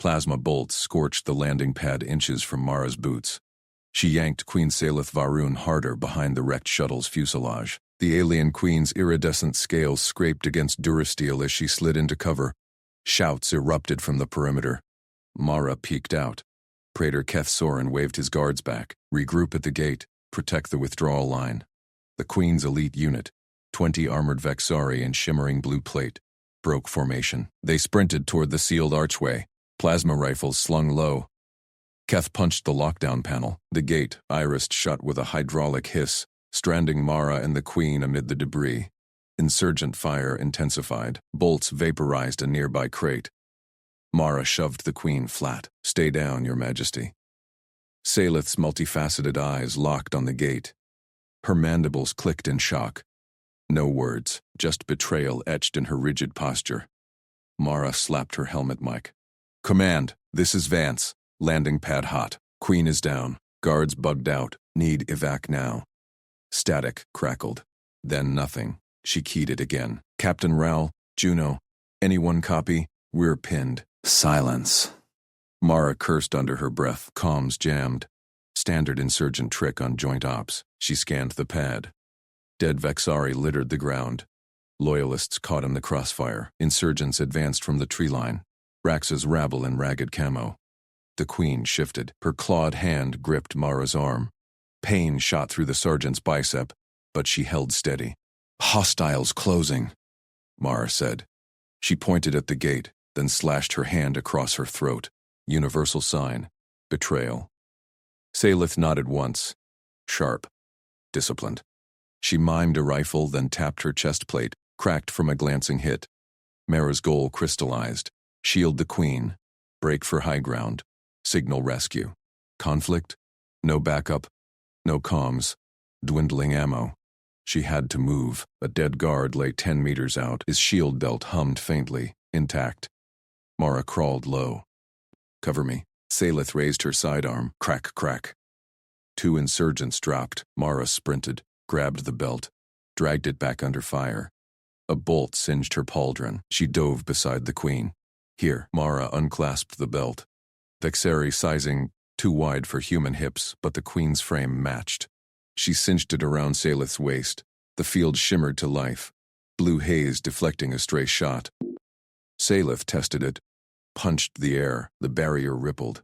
Plasma bolts scorched the landing pad inches from Mara's boots. She yanked Queen Salith Varun harder behind the wrecked shuttle's fuselage. The alien queen's iridescent scales scraped against durasteel as she slid into cover. Shouts erupted from the perimeter. Mara peeked out. Praetor Keth Soren waved his guards back. Regroup at the gate. Protect the withdrawal line. The queen's elite unit, 20 armored Vexari in shimmering blue plate, broke formation. They sprinted toward the sealed archway, plasma rifles slung low. Keth punched the lockdown panel. The gate, irised shut with a hydraulic hiss, stranding Mara and the queen amid the debris. Insurgent fire intensified. Bolts vaporized a nearby crate. Mara shoved the queen flat. Stay down, Your Majesty. Salith's multifaceted eyes locked on the gate. Her mandibles clicked in shock. No words, just betrayal etched in her rigid posture. Mara slapped her helmet mic. Command, this is Vance. Landing pad hot. Queen is down. Guards bugged out. Need evac now. Static crackled. Then nothing. She keyed it again. Captain Raoul, Juno, anyone copy? We're pinned. Silence. Mara cursed under her breath. Comms jammed. Standard insurgent trick on joint ops. She scanned the pad. Dead Vexari littered the ground. Loyalists caught in the crossfire. Insurgents advanced from the tree line. Raxa's rabble in ragged camo. The queen shifted. Her clawed hand gripped Mara's arm. Pain shot through the sergeant's bicep, but she held steady. Hostiles closing, Mara said. She pointed at the gate, then slashed her hand across her throat. Universal sign. Betrayal. Salith nodded once. Sharp. Disciplined. She mimed a rifle, then tapped her chest plate, cracked from a glancing hit. Mara's goal crystallized. Shield the queen. Break for high ground. Signal rescue. Conflict? No backup. No comms. Dwindling ammo. She had to move. A dead guard lay 10 meters out. His shield belt hummed faintly, intact. Mara crawled low. Cover me. Salith raised her sidearm. Crack, crack. 2 insurgents dropped. Mara sprinted, grabbed the belt, dragged it back under fire. A bolt singed her pauldron. She dove beside the queen. Here, Mara unclasped the belt. Vexari sizing too wide for human hips, but the queen's frame matched. She cinched it around Salith's waist. The field shimmered to life, blue haze deflecting a stray shot. Salith tested it, punched the air. The barrier rippled.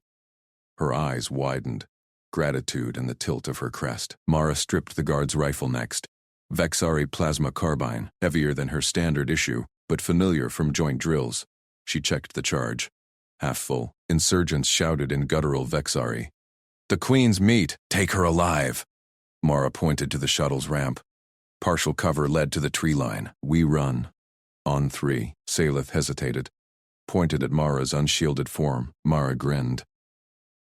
Her eyes widened, gratitude in the tilt of her crest. Mara stripped the guard's rifle next. Vexari plasma carbine, heavier than her standard issue, but familiar from joint drills. She checked the charge. Half full. Insurgents shouted in guttural Vexari. The queen's meat! Take her alive! Mara pointed to the shuttle's ramp. Partial cover led to the tree line. We run. On 3. Salith hesitated. Pointed at Mara's unshielded form. Mara grinned.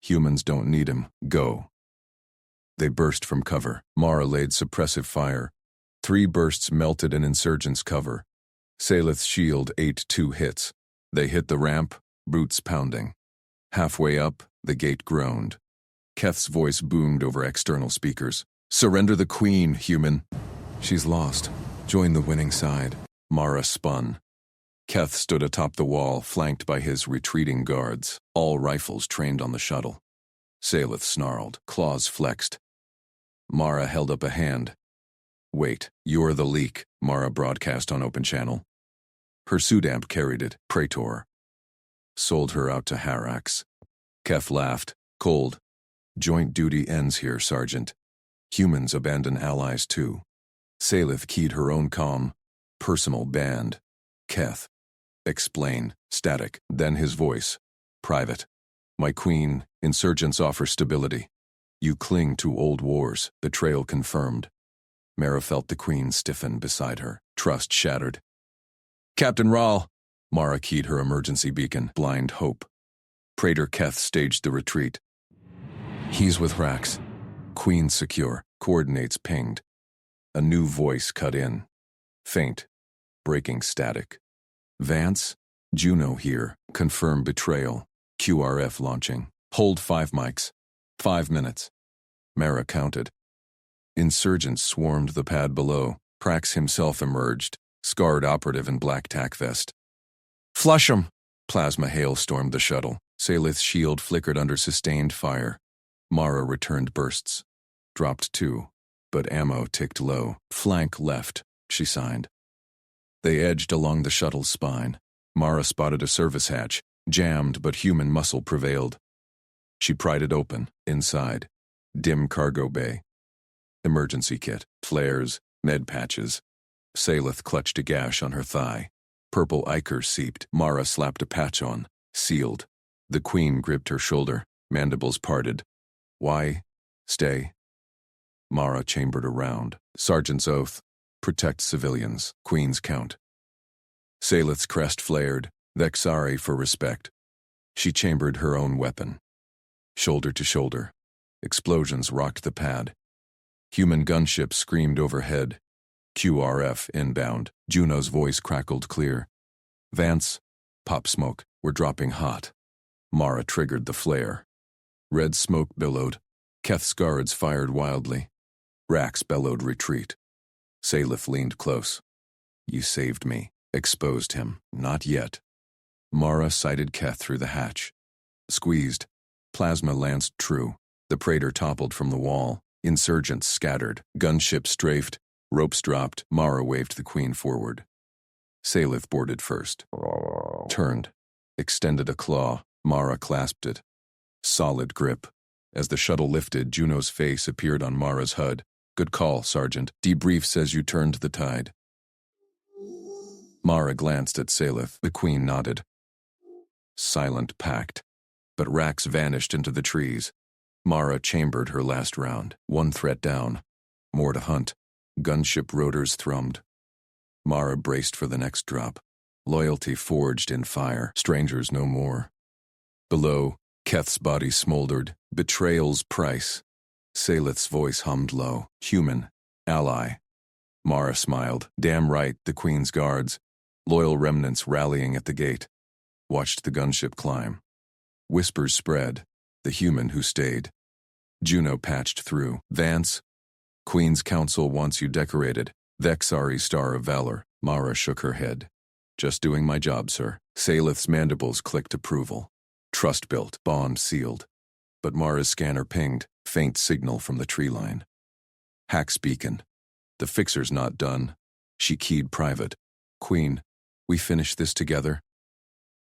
Humans don't need him. Go. They burst from cover. Mara laid suppressive fire. 3 bursts melted an insurgent's cover. Salith's shield ate 2 hits. They hit the ramp, boots pounding. Halfway up, the gate groaned. Keth's voice boomed over external speakers. Surrender the queen, human. She's lost. Join the winning side. Mara spun. Keth stood atop the wall, flanked by his retreating guards, all rifles trained on the shuttle. Salith snarled, claws flexed. Mara held up a hand. Wait, you're the leak, Mara broadcast on open channel. Her suit amp carried it, Praetor. Sold her out to Harax. Keth laughed, cold. Joint duty ends here, Sergeant. Humans abandon allies too. Salith keyed her own comm. Personal band. Keth. Explain. Static. Then his voice. Private. My queen, insurgents offer stability. You cling to old wars. Betrayal confirmed. Mara felt the queen stiffen beside her. Trust shattered. Captain Rahl. Mara keyed her emergency beacon. Blind hope. Praetor Keth staged the retreat. He's with Rax. Queen secure. Coordinates pinged. A new voice cut in. Faint. Breaking static. Vance? Juno here. Confirm betrayal. QRF launching. Hold 5 mics. 5 minutes. Mara counted. Insurgents swarmed the pad below. Prax himself emerged, scarred operative in black tack vest. Flush 'em! Plasma hail stormed the shuttle. Salith's shield flickered under sustained fire. Mara returned bursts. Dropped 2, but ammo ticked low. Flank left, she signed. They edged along the shuttle's spine. Mara spotted a service hatch, jammed but human muscle prevailed. She pried it open, inside. Dim cargo bay. Emergency kit, flares, med patches. Salith clutched a gash on her thigh. Purple ichor seeped. Mara slapped a patch on. Sealed. The Queen gripped her shoulder. Mandibles parted. Why? Stay. Mara chambered around. Sergeant's oath. Protect civilians. Queen's count. Salith's crest flared. Vexari for respect. She chambered her own weapon. Shoulder to shoulder. Explosions rocked the pad. Human gunships screamed overhead. QRF inbound. Juno's voice crackled clear. Vance, pop smoke, we're dropping hot. Mara triggered the flare. Red smoke billowed. Keth's guards fired wildly. Rax bellowed retreat. Salith leaned close. You saved me. Exposed him. Not yet. Mara sighted Keth through the hatch. Squeezed. Plasma lanced true. The Praetor toppled from the wall. Insurgents scattered. Gunships strafed. Ropes dropped. Mara waved the Queen forward. Salith boarded first. Turned. Extended a claw. Mara clasped it. Solid grip. As the shuttle lifted, Juno's face appeared on Mara's HUD. Good call, Sergeant. Debrief says you turned the tide. Mara glanced at Salith. The Queen nodded. Silent pact. But Rax vanished into the trees. Mara chambered her last round. One threat down. More to hunt. Gunship rotors thrummed. Mara braced for the next drop. Loyalty forged in fire. Strangers no more. Below, Keth's body smoldered. Betrayal's price. Salith's voice hummed low. Human. Ally. Mara smiled. Damn right, the Queen's guards. Loyal remnants rallying at the gate. Watched the gunship climb. Whispers spread. The human who stayed. Juno patched through. Vance. Queen's Council wants you decorated. Vexari Star of Valor. Mara shook her head. Just doing my job, sir. Salith's mandibles clicked approval. Trust built. Bond sealed. But Mara's scanner pinged. Faint signal from the tree line. Hack's beacon. The fixer's not done. She keyed private. Queen, we finish this together?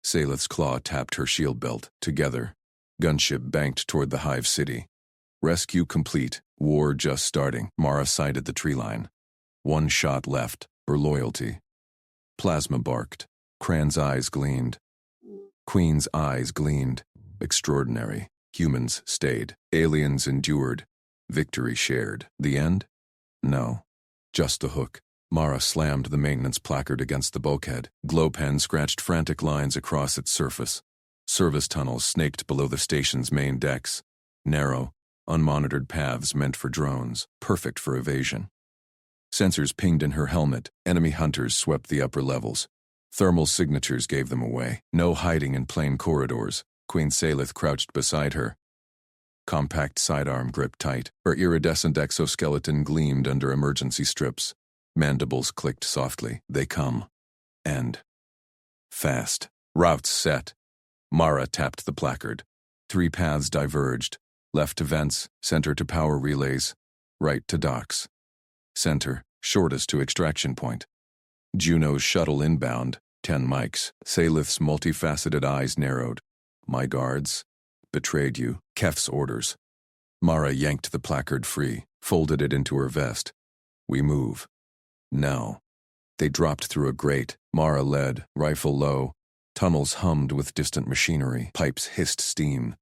Salith's claw tapped her shield belt. Together. Gunship banked toward the hive city. Rescue complete. War just starting. Mara sighted the tree line. One shot left. Her loyalty. Plasma barked. Cran's eyes gleamed. Queen's eyes gleamed. Extraordinary. Humans stayed. Aliens endured. Victory shared. The end? No. Just the hook. Mara slammed the maintenance placard against the bulkhead. Glowpen scratched frantic lines across its surface. Service tunnels snaked below the station's main decks. Narrow, unmonitored paths meant for drones, perfect for evasion. Sensors pinged in her helmet. Enemy hunters swept the upper levels. Thermal signatures gave them away. No hiding in plain corridors. Queen Salith crouched beside her. Compact sidearm gripped tight. Her iridescent exoskeleton gleamed under emergency strips. Mandibles clicked softly. They come. End. Fast. Routes set. Mara tapped the placard. 3 paths diverged. Left to vents, center to power relays, right to docks. Center, shortest to extraction point. Juno's shuttle inbound, 10 mics. Salith's multifaceted eyes narrowed. My guards betrayed you. Kef's orders. Mara yanked the placard free, folded it into her vest. We move. No. They dropped through a grate. Mara led, rifle low. Tunnels hummed with distant machinery. Pipes hissed steam.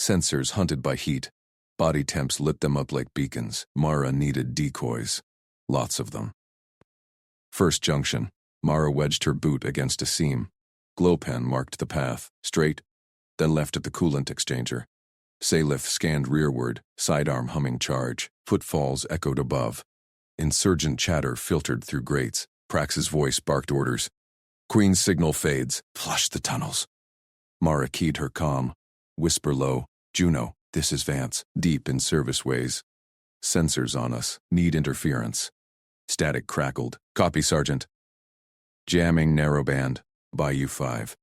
Sensors hunted by heat. Body temps lit them up like beacons. Mara needed decoys. Lots of them. First junction. Mara wedged her boot against a seam. Glowpen marked the path. Straight, then left at the coolant exchanger. Salith scanned rearward, sidearm humming charge. Footfalls echoed above. Insurgent chatter filtered through grates. Prax's voice barked orders. Queen's signal fades. Flush the tunnels. Mara keyed her comm. Whisper low. Juno, this is Vance. Deep in service ways. Sensors on us. Need interference. Static crackled. Copy, Sergeant. Jamming narrowband. Bayou 5.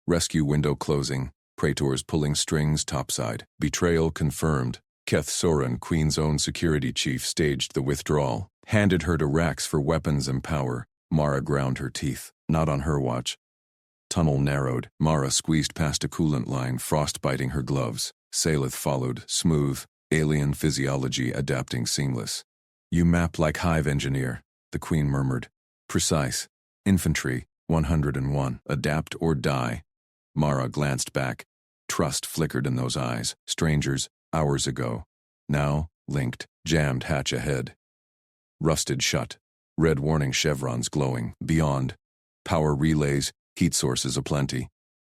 Rescue window closing. Praetors pulling strings topside. Betrayal confirmed. Keth Soren, Queen's own security chief, staged the withdrawal. Handed her to Rax for weapons and power. Mara ground her teeth. Not on her watch. Tunnel narrowed. Mara squeezed past a coolant line, frostbiting her gloves. Salith followed, smooth, alien physiology adapting seamless. You map like hive engineer, the Queen murmured. Precise. Infantry, 101. Adapt or die. Mara glanced back. Trust flickered in those eyes. Strangers, hours ago. Now, linked, jammed hatch ahead. Rusted shut. Red warning chevrons glowing. Beyond. Power relays, heat sources aplenty.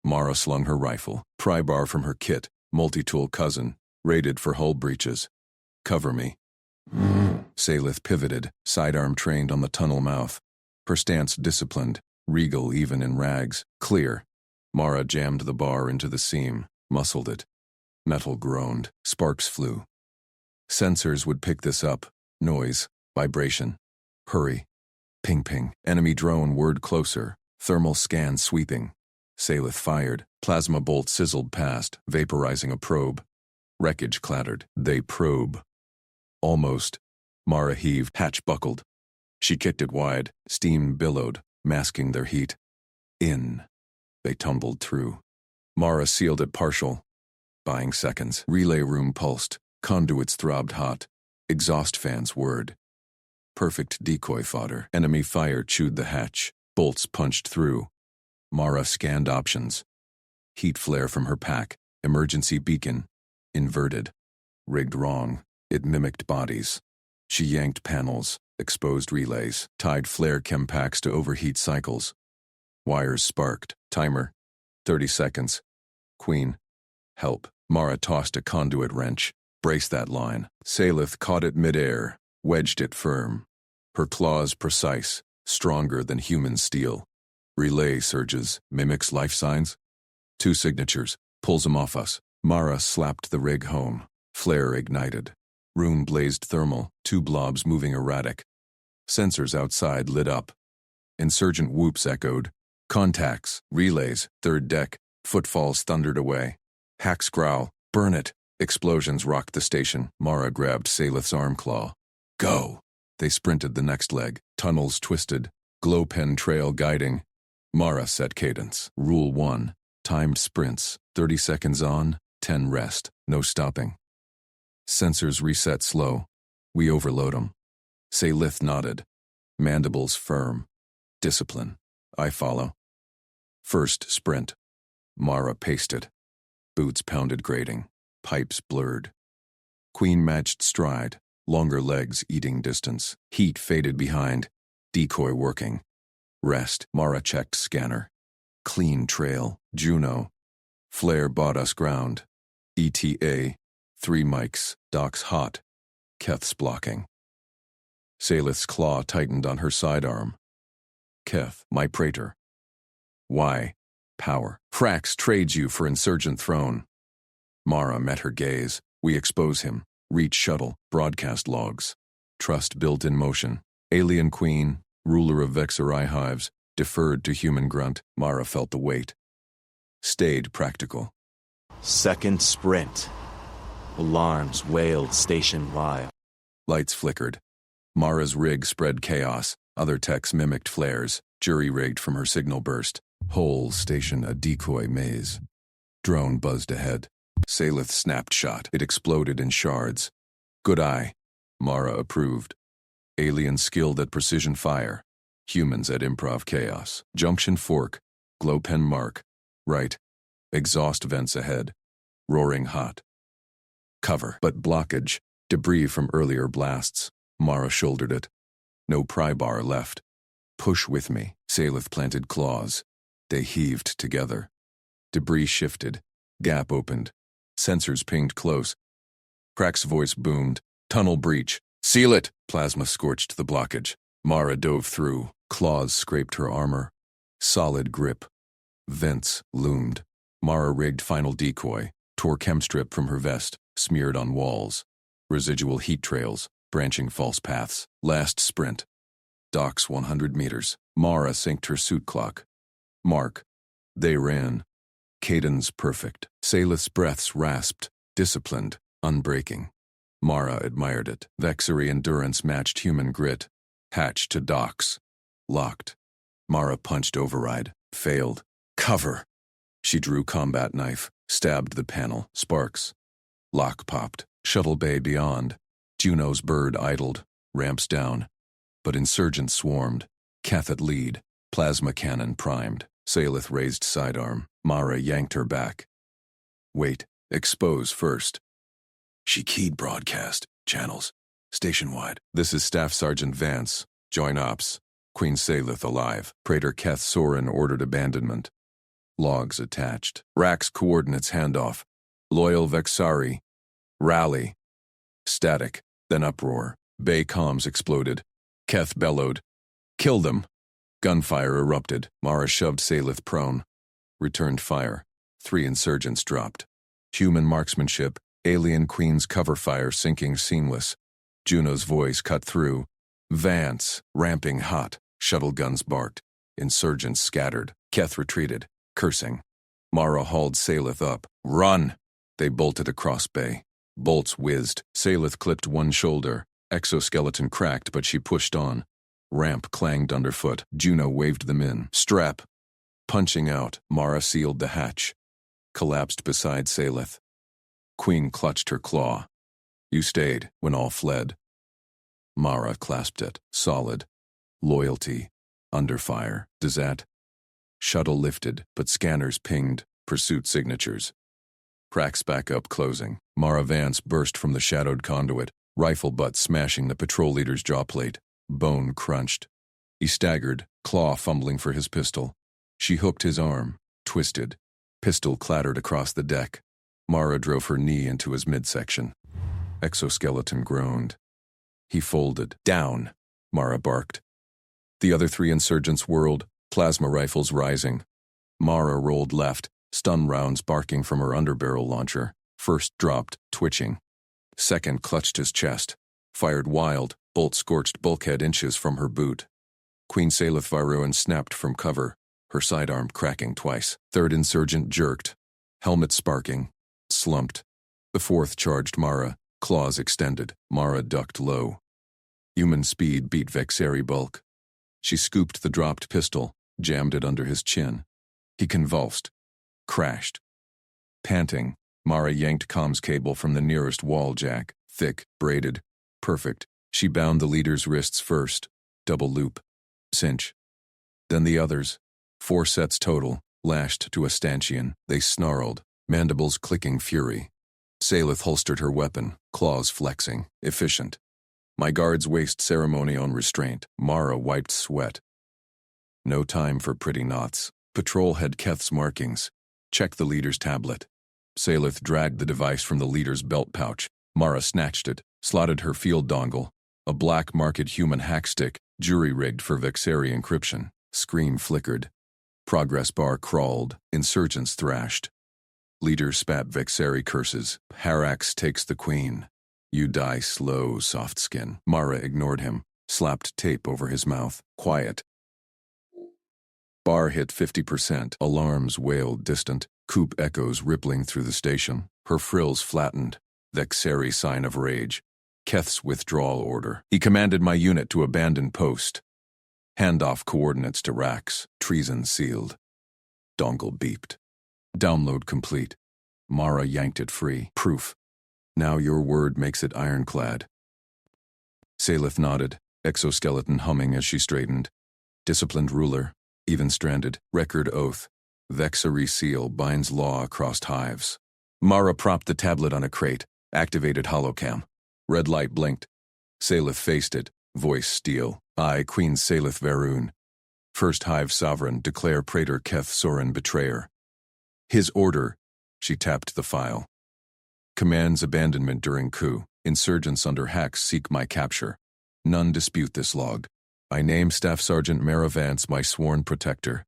Mara slung her rifle. Pry bar from her kit. Multi-tool cousin. Rated for hull breaches. Cover me. Salith pivoted, sidearm trained on the tunnel mouth. Her stance disciplined, regal even in rags. Clear. Mara jammed the bar into the seam, muscled it. Metal groaned. Sparks flew. Sensors would pick this up. Noise. Vibration. Hurry. Ping-ping. Enemy drone whirred closer. Thermal scan sweeping. Salith fired. Plasma bolt sizzled past, vaporizing a probe. Wreckage clattered. They probe. Almost. Mara heaved. Hatch buckled. She kicked it wide. Steam billowed, masking their heat. In. They tumbled through. Mara sealed it partial. Buying seconds. Relay room pulsed. Conduits throbbed hot. Exhaust fans whirred. Perfect decoy fodder. Enemy fire chewed the hatch. Bolts punched through. Mara scanned options. Heat flare from her pack. Emergency beacon. Inverted. Rigged wrong. It mimicked bodies. She yanked panels, exposed relays, tied flare chem packs to overheat cycles. Wires sparked. Timer. 30 seconds. Queen. Help. Mara tossed a conduit wrench. Brace that line. Salith caught it midair, wedged it firm. Her claws precise, stronger than human steel. Relay surges, mimics life signs. 2 signatures, pulls them off us. Mara slapped the rig home. Flare ignited. Room blazed thermal, 2 blobs moving erratic. Sensors outside lit up. Insurgent whoops echoed. Contacts, relays, 3rd deck. Footfalls thundered away. Hacks growl. Burn it. Explosions rocked the station. Mara grabbed Salith's arm claw. Go! They sprinted the next leg. Tunnels twisted. Glow pen trail guiding. Mara set cadence. Rule 1. Timed sprints. 30 seconds on, 10 rest. No stopping. Sensors reset slow. We overload them. Salith nodded. Mandibles firm. Discipline. I follow. First sprint. Mara paced it. Boots pounded grating. Pipes blurred. Queen matched stride. Longer legs eating distance. Heat faded behind. Decoy working. Rest. Mara checked scanner. Clean trail. Juno. Flare bought us ground. ETA. 3 mics. Docks hot. Keth's blocking. Salith's claw tightened on her sidearm. Keth, my praetor. Why? Power. Frax trades you for insurgent throne. Mara met her gaze. We expose him. Reach shuttle. Broadcast logs. Trust built in motion. Alien queen, ruler of Vexerai hives, deferred to human grunt. Mara felt the weight. Stayed practical. Second sprint. Alarms wailed station-wide. Lights flickered. Mara's rig spread chaos. Other techs mimicked flares, jury-rigged from her signal burst. Whole station a decoy maze. Drone buzzed ahead. Salith snapped shot. It exploded in shards. Good eye. Mara approved. Alien skilled at precision fire. Humans at improv chaos. Junction fork. Glow pen mark. Right. Exhaust vents ahead. Roaring hot. Cover. But blockage. Debris from earlier blasts. Mara shouldered it. No pry bar left. Push with me. Salith planted claws. They heaved together. Debris shifted. Gap opened. Sensors pinged close. Crack's voice boomed. Tunnel breach. Seal it! Plasma scorched the blockage. Mara dove through. Claws scraped her armor. Solid grip. Vents loomed. Mara rigged final decoy. Tore chemstrip from her vest. Smeared on walls. Residual heat trails. Branching false paths. Last sprint. Docks 100 meters. Mara synced her suit clock. Mark. They ran. Cadence perfect. Salith's breaths rasped, disciplined, unbreaking. Mara admired it. Vexery endurance matched human grit. Hatch to docks. Locked. Mara punched override. Failed. Cover! She drew combat knife. Stabbed the panel. Sparks. Lock popped. Shuttle bay beyond. Juno's bird idled. Ramps down. But insurgents swarmed. Keth at lead. Plasma cannon primed. Salith raised sidearm. Mara yanked her back. Wait. Expose first. She keyed broadcast. Channels. Station-wide. This is Staff Sergeant Vance. Join ops. Queen Salith alive. Praetor Keth Soren ordered abandonment. Logs attached. Rax coordinates handoff. Loyal Vexari. Rally. Static. Then uproar. Bay comms exploded. Keth bellowed. Kill them. Gunfire erupted. Mara shoved Salith prone. Returned fire. 3 insurgents dropped. Human marksmanship. Alien Queen's cover fire sinking seamless. Juno's voice cut through. Vance, ramping hot. Shuttle guns barked. Insurgents scattered. Keth retreated, cursing. Mara hauled Salith up. Run! They bolted across bay. Bolts whizzed. Salith clipped one shoulder. Exoskeleton cracked, but she pushed on. Ramp clanged underfoot. Juno waved them in. Strap! Punching out, Mara sealed the hatch. Collapsed beside Salith. Queen clutched her claw. You stayed when all fled. Mara clasped it. Solid. Loyalty. Under fire. Does that? Shuttle lifted, but scanners pinged. Pursuit signatures. Cracks back up closing. Mara Vance burst from the shadowed conduit, rifle butt smashing the patrol leader's jawplate. Bone crunched. He staggered, claw fumbling for his pistol. She hooked his arm. Twisted. Pistol clattered across the deck. Mara drove her knee into his midsection. Exoskeleton groaned. He folded. Down, Mara barked. The other 3 insurgents whirled, plasma rifles rising. Mara rolled left, stun rounds barking from her underbarrel launcher. First dropped, twitching. Second clutched his chest. Fired wild, bolt scorched bulkhead inches from her boot. Queen Salith Varun snapped from cover, her sidearm cracking twice. Third insurgent jerked. Helmet sparking. Slumped. The 4th charged Mara, claws extended. Mara ducked low. Human speed beat Vexeri bulk. She scooped the dropped pistol, jammed it under his chin. He convulsed. Crashed. Panting, Mara yanked comms cable from the nearest wall jack. Thick, braided. Perfect. She bound the leader's wrists first. Double loop. Cinch. Then the others. 4 sets total, lashed to a stanchion. They snarled, mandibles clicking fury. Salith holstered her weapon, claws flexing. Efficient. My guards waste ceremony on restraint. Mara wiped sweat. No time for pretty knots. Patrol had Keth's markings. Check the leader's tablet. Salith dragged the device from the leader's belt pouch. Mara snatched it, slotted her field dongle. A black market human hackstick, jury-rigged for Vexeri encryption. Screen flickered. Progress bar crawled. Insurgents thrashed. Leader spat Vexeri curses. Harax takes the queen. You die slow, soft skin. Mara ignored him, slapped tape over his mouth. Quiet. Bar hit 50%. Alarms wailed distant. Coop echoes rippling through the station. Her frills flattened. Vexeri sign of rage. Keth's withdrawal order. He commanded my unit to abandon post. Handoff coordinates to Rax. Treason sealed. Dongle beeped. Download complete. Mara yanked it free. Proof. Now your word makes it ironclad. Salith nodded, exoskeleton humming as she straightened. Disciplined ruler, even-stranded, record oath. Vexeri seal binds law across hives. Mara propped the tablet on a crate, activated holocam. Red light blinked. Salith faced it, voice steel. I, Queen Salith Varun. First Hive Sovereign, declare Praetor Keth Soren betrayer. His order. She tapped the file. Commands abandonment during coup. Insurgents under hacks seek my capture. None dispute this log. I name Staff Sergeant Mara Vance my sworn protector.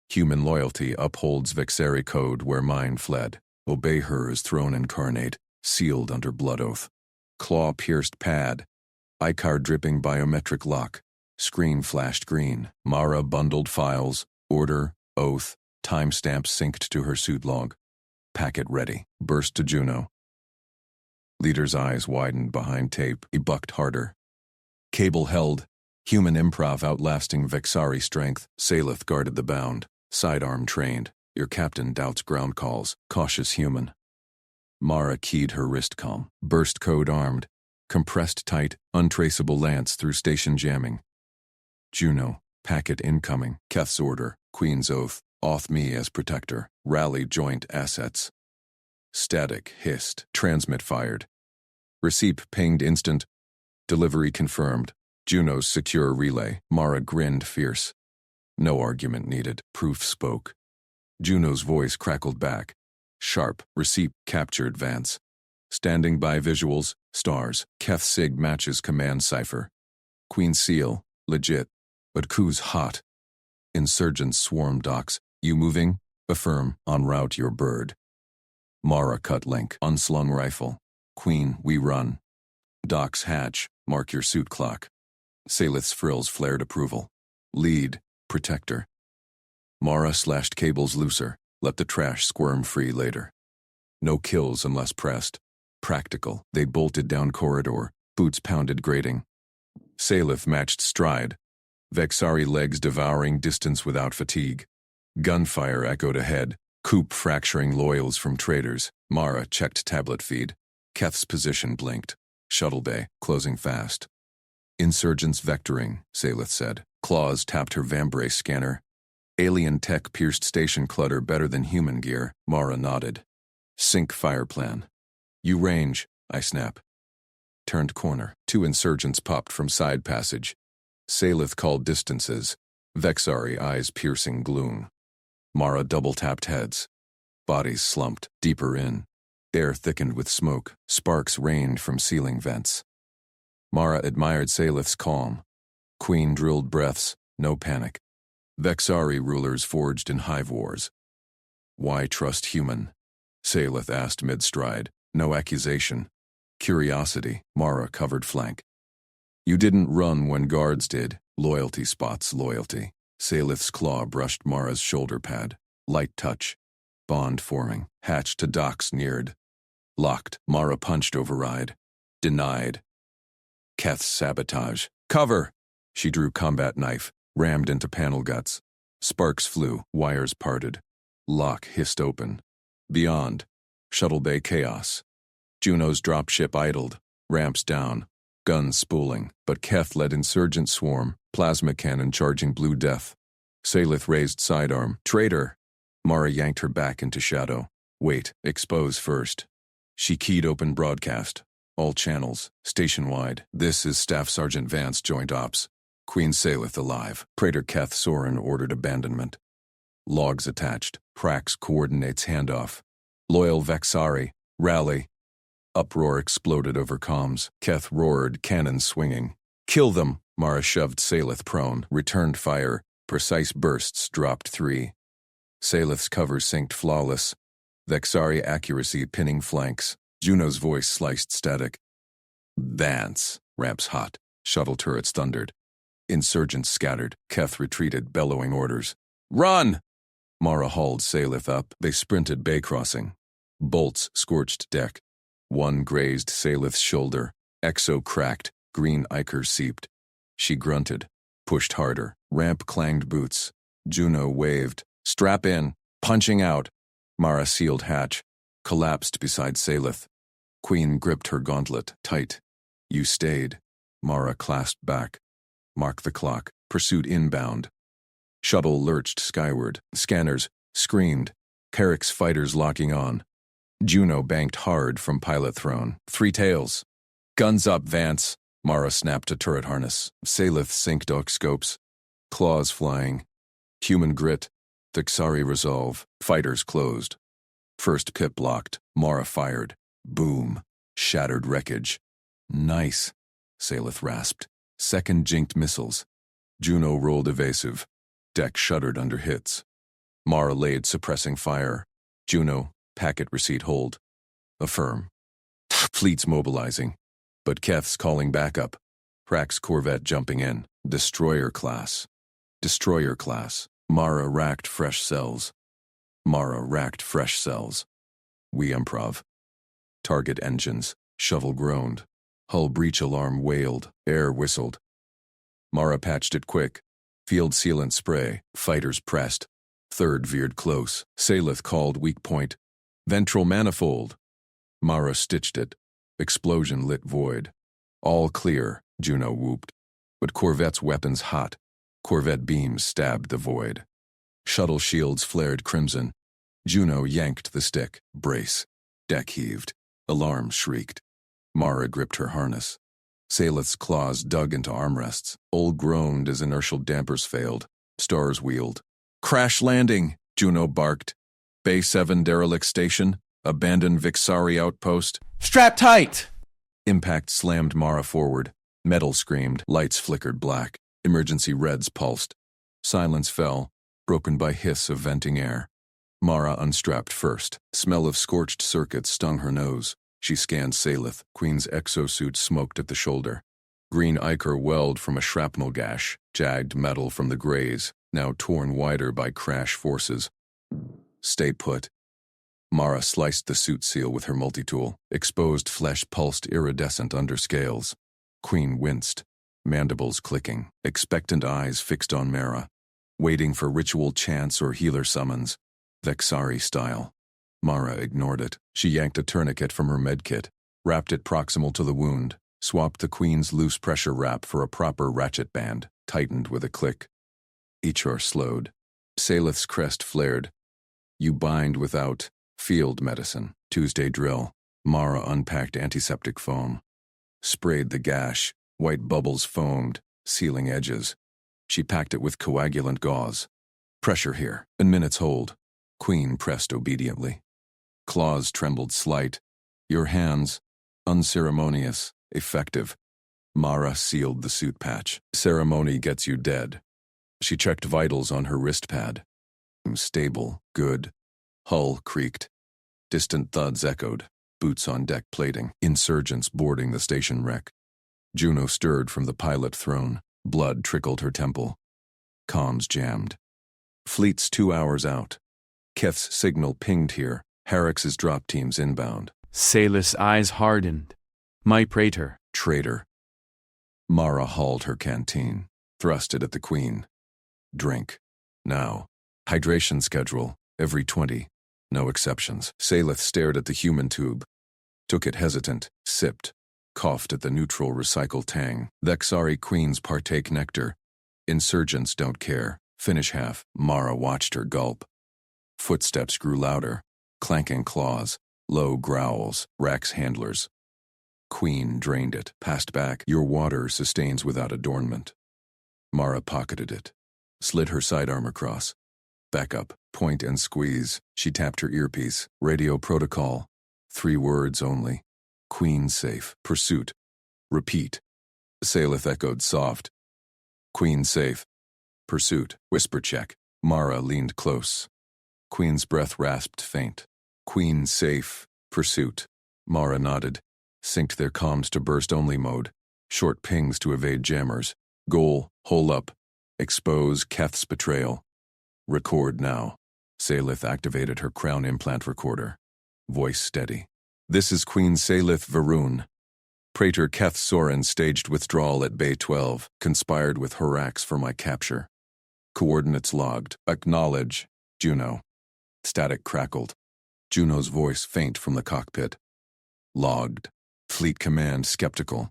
Human loyalty upholds Vexeri code where mine fled. Obey her as throne incarnate, sealed under blood oath. Claw-pierced pad. Icar dripping biometric lock. Screen flashed green. Mara bundled files. Order, oath, Timestamp synced to her suit log. Packet ready. Burst to Juno. Leader's eyes widened behind tape. He bucked harder. Cable held. Human improv outlasting Vexari strength. Salith guarded the bound. Sidearm trained. Your captain doubts ground calls. Cautious human. Mara keyed her wrist calm. Burst code armed. Compressed tight. Untraceable lance through station jamming. Juno. Packet incoming. Keth's order. Queen's oath. Auth me as protector. Rally joint assets. Static hissed. Transmit fired. Receipt pinged instant. Delivery confirmed. Juno's secure relay. Mara grinned fierce. No argument needed. Proof spoke. Juno's voice crackled back. Sharp. Receipt captured Vance. Standing by visuals. Stars. Keth Sig matches command cipher. Queen Seal. Legit. But Ku's hot. Insurgents swarm docks. You moving? Affirm. En route your bird. Mara cut link. Unslung rifle. Queen, we run. Docks hatch. Mark your suit clock. Salith's frills flared approval. Lead. Protector. Mara slashed cables looser. Let the trash squirm free later. No kills unless pressed. Practical. They bolted down corridor. Boots pounded grating. Salith matched stride. Vexari legs devouring distance without fatigue. Gunfire echoed ahead. Coop fracturing loyals from traders. Mara checked tablet feed. Keth's position blinked. Shuttle bay, closing fast. Insurgents vectoring, Salith said. Claws tapped her Vambrace scanner. Alien tech pierced station clutter better than human gear. Mara nodded. Sync fire plan. You range, I snap. Turned corner. 2 insurgents popped from side passage. Salith called distances. Vexari eyes piercing gloom. Mara double-tapped heads. Bodies slumped, deeper in. Air thickened with smoke. Sparks rained from ceiling vents. Mara admired Salith's calm. Queen drilled breaths, no panic. Vexari rulers forged in hive wars. Why trust human? Salith asked mid-stride. No accusation. Curiosity. Mara covered flank. You didn't run when guards did. Loyalty spots loyalty. Salith's claw brushed Mara's shoulder pad. Light touch. Bond forming. Hatch to docks neared. Locked. Mara punched override. Denied. Keth's sabotage. Cover! She drew combat knife. Rammed into panel guts. Sparks flew. Wires parted. Lock hissed open. Beyond. Shuttle bay chaos. Juno's dropship idled. Ramps down. Guns spooling. But Keth led insurgent swarm. Plasma cannon charging blue death. Salith raised sidearm. Traitor! Mara yanked her back into shadow. Wait, expose first. She keyed open broadcast. All channels, station-wide. This is Staff Sergeant Vance, Joint Ops. Queen Salith alive. Praetor Keth Soren ordered abandonment. Logs attached. Prax coordinates handoff. Loyal Vexari. Rally. Uproar exploded over comms. Keth roared, cannon swinging. Kill them! Mara shoved Salith prone. Returned fire. Precise bursts dropped 3. Salith's cover synced flawless. Vexari accuracy pinning flanks. Juno's voice sliced static. Vance. Ramps hot. Shuttle turrets thundered. Insurgents scattered. Keth retreated, bellowing orders. Run! Mara hauled Salith up. They sprinted bay crossing. Bolts scorched deck. One grazed Salith's shoulder. Exo cracked. Green ichor seeped. She grunted. Pushed harder. Ramp clanged boots. Juno waved. Strap in. Punching out. Mara sealed hatch. Collapsed beside Salith. Queen gripped her gauntlet, tight. You stayed. Mara clasped back. Mark the clock. Pursuit inbound. Shuttle lurched skyward. Scanners screamed. Carrick's fighters locking on. Juno banked hard from pilot throne. 3 tails. Guns up, Vance. Mara snapped a turret harness. Salith synced Oak scopes. Claws flying. Human grit. Vexari resolve. Fighters closed. First pip locked. Mara fired. Boom. Shattered wreckage. Nice. Salith rasped. Second jinked missiles. Juno rolled evasive. Deck shuddered under hits. Mara laid suppressing fire. Juno, packet receipt hold. Affirm. Fleets mobilizing. But Keth's calling backup. Prax corvette jumping in. Destroyer class. Destroyer class. Mara racked fresh cells. Mara racked fresh cells. We improv. Target engines. Shovel groaned. Hull breach alarm wailed. Air whistled. Mara patched it quick. Field sealant spray. Fighters pressed. Third veered close. Salith called weak point. Ventral manifold. Mara stitched it. Explosion lit void. All clear, Juno whooped. But Corvette's weapons hot. Corvette beams stabbed the void. Shuttle shields flared crimson. Juno yanked the stick. Brace. Deck heaved. Alarm shrieked. Mara gripped her harness. Salith's claws dug into armrests. Old groaned as inertial dampers failed. Stars wheeled. Crash landing, Juno barked. Bay 7 derelict station. Abandoned Vixari outpost. Strap tight! Impact slammed Mara forward. Metal screamed. Lights flickered black. Emergency reds pulsed. Silence fell, broken by hiss of venting air. Mara unstrapped first. Smell of scorched circuits stung her nose. She scanned Salith. Queen's exosuit smoked at the shoulder. Green ichor welled from a shrapnel gash. Jagged metal from the graze, now torn wider by crash forces. Stay put. Mara sliced the suit seal with her multitool. Exposed flesh pulsed iridescent under scales. Queen winced, mandibles clicking, expectant eyes fixed on Mara, waiting for ritual chants or healer summons, Vexari style. Mara ignored it. She yanked a tourniquet from her medkit, wrapped it proximal to the wound, swapped the Queen's loose pressure wrap for a proper ratchet band, tightened with a click. Ichor slowed. Salith's crest flared. You bind without field medicine. Tuesday drill. Mara unpacked antiseptic foam. Sprayed the gash. White bubbles foamed, sealing edges. She packed it with coagulant gauze. Pressure here, and minutes hold. Queen pressed obediently. Claws trembled slight. Your hands, unceremonious, effective. Mara sealed the suit patch. Ceremony gets you dead. She checked vitals on her wrist pad. Stable, good. Hull creaked. Distant thuds echoed. Boots on deck plating. Insurgents boarding the station wreck. Juno stirred from the pilot throne. Blood trickled her temple. Comms jammed. Fleet's 2 hours out. Keth's signal pinged here. Harrix's drop teams inbound. Salith's eyes hardened. My praetor. Traitor. Mara hauled her canteen. Thrust it at the Queen. Drink. Now. Hydration schedule. Every 20. No exceptions. Salith stared at the human tube. Took it hesitant. Sipped. Coughed at the neutral recycle tang. Vexari Queens partake nectar. Insurgents don't care. Finish half. Mara watched her gulp. Footsteps grew louder. Clanking claws. Low growls. Rax handlers. Queen drained it. Passed back. Your water sustains without adornment. Mara pocketed it. Slid her sidearm across. Back up. Point and squeeze. She tapped her earpiece. Radio protocol. 3 words only. Queen safe. Pursuit. Repeat. Salith echoed soft. Queen safe. Pursuit. Whisper check. Mara leaned close. Queen's breath rasped faint. Queen safe. Pursuit. Mara nodded. Synced their comms to burst-only mode. Short pings to evade jammers. Goal. Hole up. Expose Keth's betrayal. Record now. Salith activated her crown implant recorder. Voice steady. This is Queen Salith Varun. Praetor Keth Soren staged withdrawal at Bay 12, conspired with Horax for my capture. Coordinates logged. Acknowledge. Juno. Static crackled. Juno's voice faint from the cockpit. Logged. Fleet command skeptical.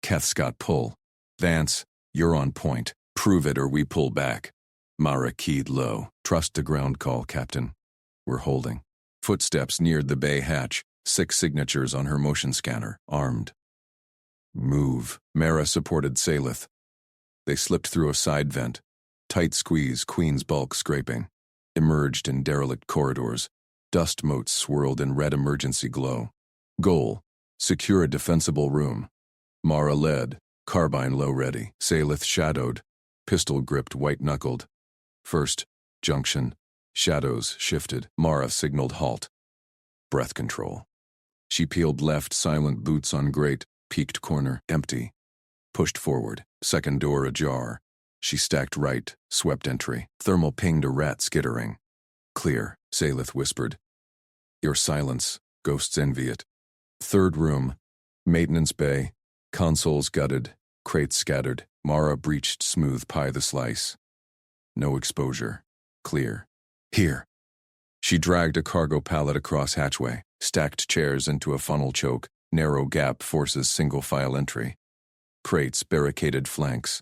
Keth's got pull. Vance, you're on point. Prove it or we pull back. Mara keyed low. Trust the ground call, Captain. We're holding. Footsteps neared the bay hatch. 6 signatures on her motion scanner, armed. Move. Mara supported Salith. They slipped through a side vent. Tight squeeze, Queen's bulk scraping. Emerged in derelict corridors. Dust motes swirled in red emergency glow. Goal. Secure a defensible room. Mara led. Carbine low ready. Salith shadowed. Pistol gripped white-knuckled. First. Junction. Shadows shifted. Mara signaled halt. Breath control. She peeled left, silent boots on grate, peaked corner, empty. Pushed forward, second door ajar. She stacked right, swept entry. Thermal pinged a rat skittering. Clear. Salith whispered. Your silence, ghosts envy it. Third room, maintenance bay, consoles gutted, crates scattered. Mara breached smooth pie the slice. No exposure. Clear. Here. She dragged a cargo pallet across hatchway, stacked chairs into a funnel choke. Narrow gap forces single file entry. Crates barricaded flanks.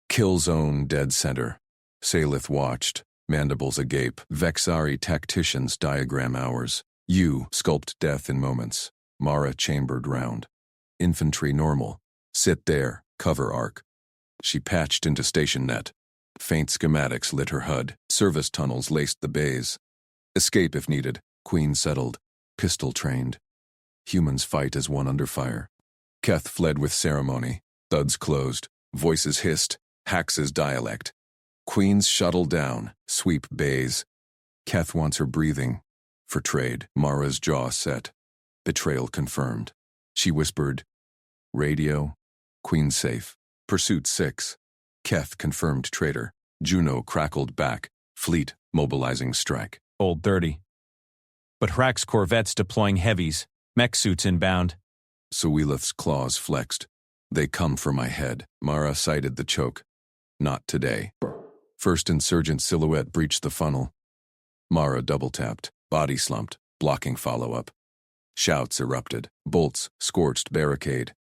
Kill zone dead center. Salith watched, mandibles agape. Vexari tacticians diagram hours. You sculpt death in moments. Mara chambered round. Infantry normal. Sit there, cover arc. She patched into station net. Faint schematics lit her HUD. Service tunnels laced the bays. Escape if needed. Queen settled. Pistol trained. Humans fight as one under fire. Keth fled with ceremony. Thuds closed. Voices hissed. Hax's dialect. Queens shuttle down. Sweep bays. Keth wants her breathing. For trade. Mara's jaw set. Betrayal confirmed. She whispered, radio. Queen safe. Pursuit 6. Keth confirmed traitor. Juno crackled back. Fleet mobilizing strike. Old 30. But Hrack's corvettes deploying heavies. Mech suits inbound. Suilith's claws flexed. They come for my head. Mara sighted the choke. Not today. First insurgent silhouette breached the funnel. Mara double-tapped. Body slumped, blocking follow-up. Shouts erupted. Bolts scorched barricade.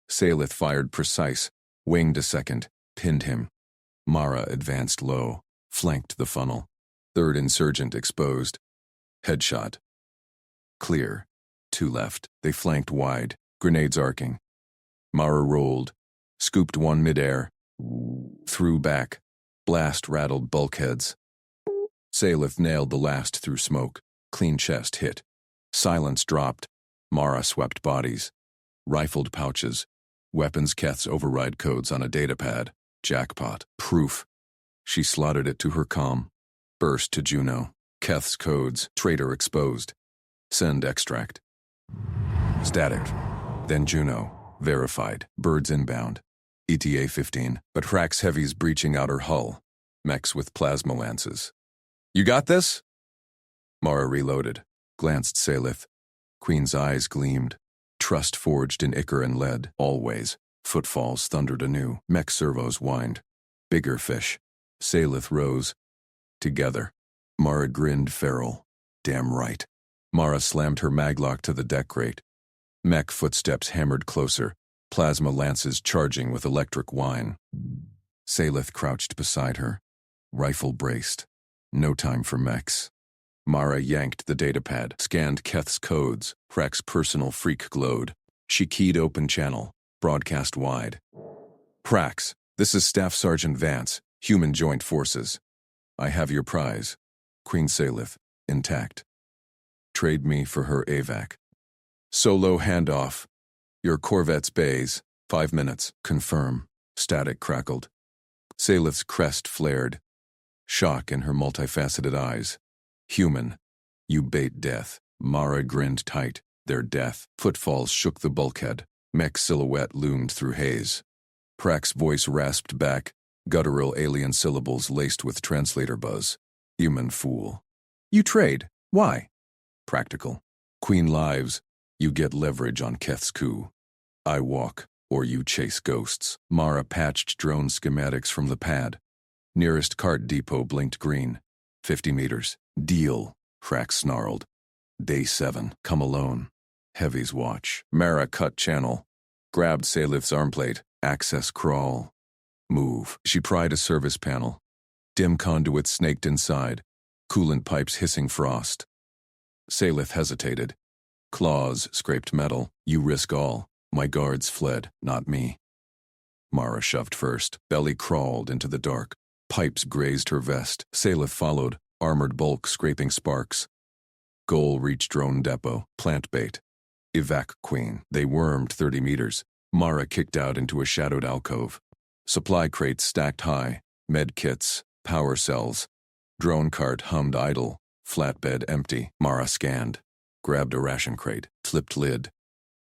Salith fired precise. Winged a second. Pinned him. Mara advanced low. Flanked the funnel. Third insurgent exposed. Headshot. Clear. 2 left. They flanked wide. Grenades arcing. Mara rolled. Scooped one midair. Threw back. Blast rattled bulkheads. Salith nailed the last through smoke. Clean chest hit. Silence dropped. Mara swept bodies. Rifled pouches. Weapons Keth's override codes on a datapad. Jackpot. Proof. She slotted it to her comm. Burst to Juno. Keth's codes. Traitor exposed. Send extract. Static. Then Juno. Verified. Birds inbound. ETA 15. But Hrack's heavies breaching outer hull. Mechs with plasma lances. You got this? Mara reloaded. Glanced Salith. Queen's eyes gleamed. Trust forged in ichor and lead. Always. Footfalls thundered anew. Mech servos whined. Bigger fish. Salith rose. Together. Mara grinned feral. Damn right. Mara slammed her maglock to the deck grate. Mech footsteps hammered closer. Plasma lances charging with electric whine. Salith crouched beside her. Rifle braced. No time for mechs. Mara yanked the datapad, scanned Keth's codes. Hrack's personal freak glowed. She keyed open channel. Broadcast wide. Hrax, this is Staff Sergeant Vance, Human Joint Forces. I have your prize. Queen Salith, intact. Trade me for her AVAC. Solo handoff. Your corvette's bays. 5 minutes. Confirm. Static crackled. Salith's crest flared. Shock in her multifaceted eyes. Human. You bait death. Mara grinned tight. Their death. Footfalls shook the bulkhead. Mech silhouette loomed through haze. Prack's voice rasped back. Guttural alien syllables laced with translator buzz. Human fool. You trade. Why? Practical. Queen lives. You get leverage on Keth's coup. I walk, or you chase ghosts. Mara patched drone schematics from the pad. Nearest cart depot blinked green. 50 meters. Deal, Hrack snarled. Day 7. Come alone. Heavies watch. Mara cut channel. Grabbed Salith's armplate. Access crawl. Move. She pried a service panel. Dim conduits snaked inside. Coolant pipes hissing frost. Salith hesitated. Claws scraped metal. You risk all. My guards fled, not me. Mara shoved first. Belly crawled into the dark. Pipes grazed her vest. Salith followed. Armored bulk scraping sparks. Goal reached drone depot. Plant bait. Evac Queen. They wormed 30 meters. Mara kicked out into a shadowed alcove. Supply crates stacked high. Med kits. Power cells. Drone cart hummed idle. Flatbed empty. Mara scanned. Grabbed a ration crate. Flipped lid.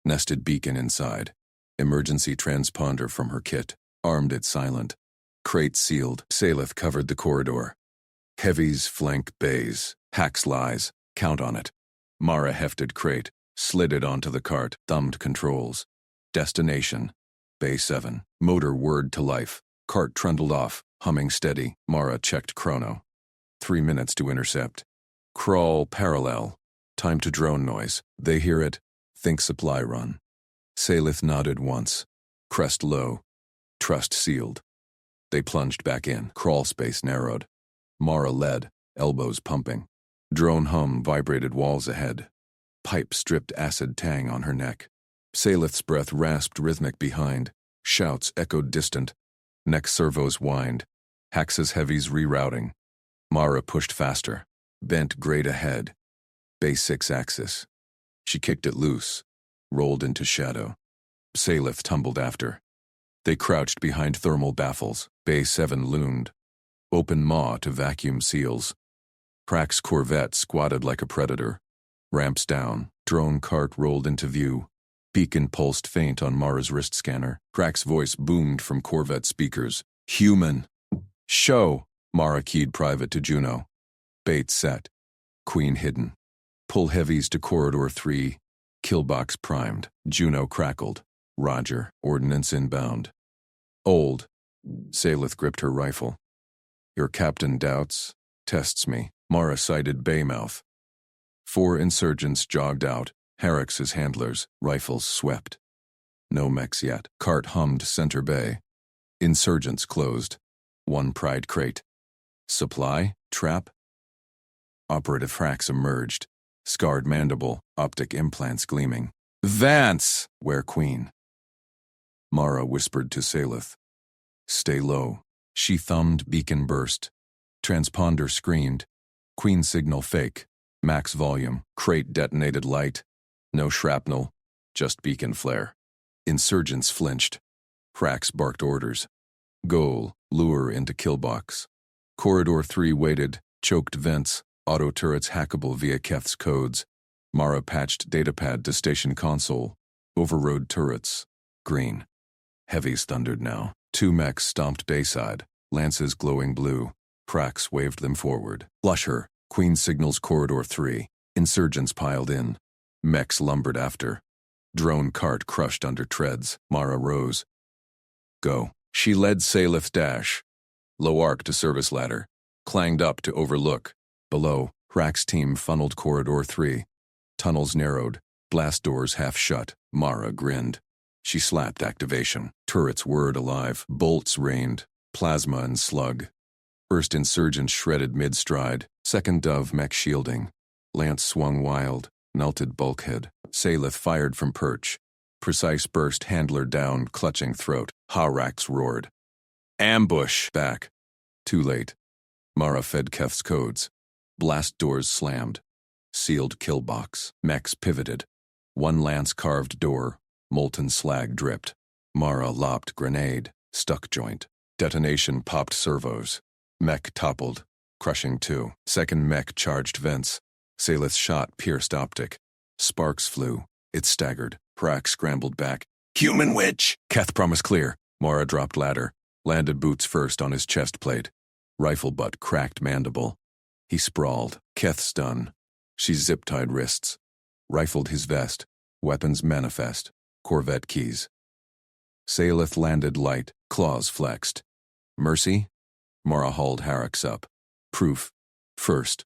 Nested beacon inside. Emergency transponder from her kit. Armed it silent. Crate sealed. Salith covered the corridor. Heavies flank bays. Hacks lies. Count on it. Mara hefted crate, slid it onto the cart, thumbed controls. Destination. Bay 7. Motor whirred to life. Cart trundled off, humming steady. Mara checked chrono. 3 minutes to intercept. Crawl parallel. Time to drone noise. They hear it. Think supply run. Salith nodded once. Crest low. Trust sealed. They plunged back in. Crawl space narrowed. Mara led, elbows pumping. Drone hum vibrated walls ahead. Pipe stripped acid tang on her neck. Salith's breath rasped rhythmic behind. Shouts echoed distant. Neck servos whined. Hax's heavies rerouting. Mara pushed faster. Bent grade ahead. Base 6 axis. She kicked it loose. Rolled into shadow. Salith tumbled after. They crouched behind thermal baffles. Bay 7 loomed. Open maw to vacuum seals. Prax's Corvette squatted like a predator. Ramps down. Drone cart rolled into view. Beacon pulsed faint on Mara's wrist scanner. Prax's voice boomed from Corvette speakers. Human. Show. Mara keyed private to Juno. Bait set. Queen hidden. Pull heavies to corridor 3. Killbox primed. Juno crackled. Roger. Ordnance inbound. Old. Salith gripped her rifle. Your captain doubts. Tests me. Mara sighted Baymouth. 4 insurgents jogged out. Herrick's handlers. Rifles swept. No mechs yet. Cart hummed center bay. Insurgents closed. 1 pride crate. Supply? Trap? Operative Frax emerged. Scarred mandible. Optic implants gleaming. Vance! Where Queen? Mara whispered to Salith. Stay low. She thumbed, beacon burst. Transponder screamed. Queen signal fake. Max volume. Crate detonated light. No shrapnel. Just beacon flare. Insurgents flinched. Frax barked orders. Goal. Lure into killbox. Corridor 3 waited. Choked vents. Auto turrets hackable via Keth's codes. Mara patched datapad to station console. Overrode turrets. Green. Heavies thundered now. 2 mechs stomped bayside. Lances glowing blue. Prax waved them forward. Flush her. Queen signals corridor 3. Insurgents piled in. Mechs lumbered after. Drone cart crushed under treads. Mara rose. Go. She led Salith's dash. Low arc to service ladder. Clanged up to overlook. Below, Prax's team funneled corridor 3. Tunnels narrowed. Blast doors half shut. Mara grinned. She slapped activation. Turrets whirred alive. Bolts rained. Plasma and slug. First insurgent shredded mid-stride. Second dove mech shielding. Lance swung wild. Melted bulkhead. Salith fired from perch. Precise burst handler down, clutching throat. Harax roared. Ambush! Back. Too late. Mara fed Keth's codes. Blast doors slammed. Sealed killbox. Mechs pivoted. 1 lance-carved door. Molten slag dripped. Mara lopped grenade. Stuck joint. Detonation popped servos. Mech toppled. Crushing 2. Second mech charged vents. Salith's shot pierced optic. Sparks flew. It staggered. Prax scrambled back. Human witch! Keth promised clear. Mara dropped ladder. Landed boots first on his chest plate. Rifle butt cracked mandible. He sprawled. Keth stun. She zip-tied wrists. Rifled his vest. Weapons manifest. Corvette keys. Salith landed light. Claws flexed. Mercy? Mara hauled Harrix up. Proof. First.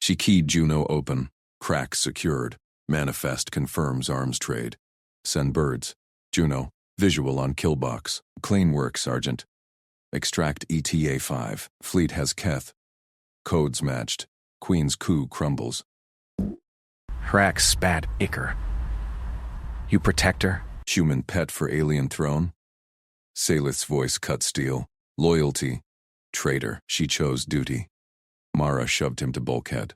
She keyed Juno open. Crack secured. Manifest confirms arms trade. Send birds. Juno. Visual on killbox. Clean work, Sergeant. Extract ETA 5. Fleet has Keth. Codes matched. Queen's coup crumbles. Hrax spat ichor. You protect her? Human pet for alien throne? Salith's voice cut steel. Loyalty. Traitor. She chose duty. Mara shoved him to bulkhead.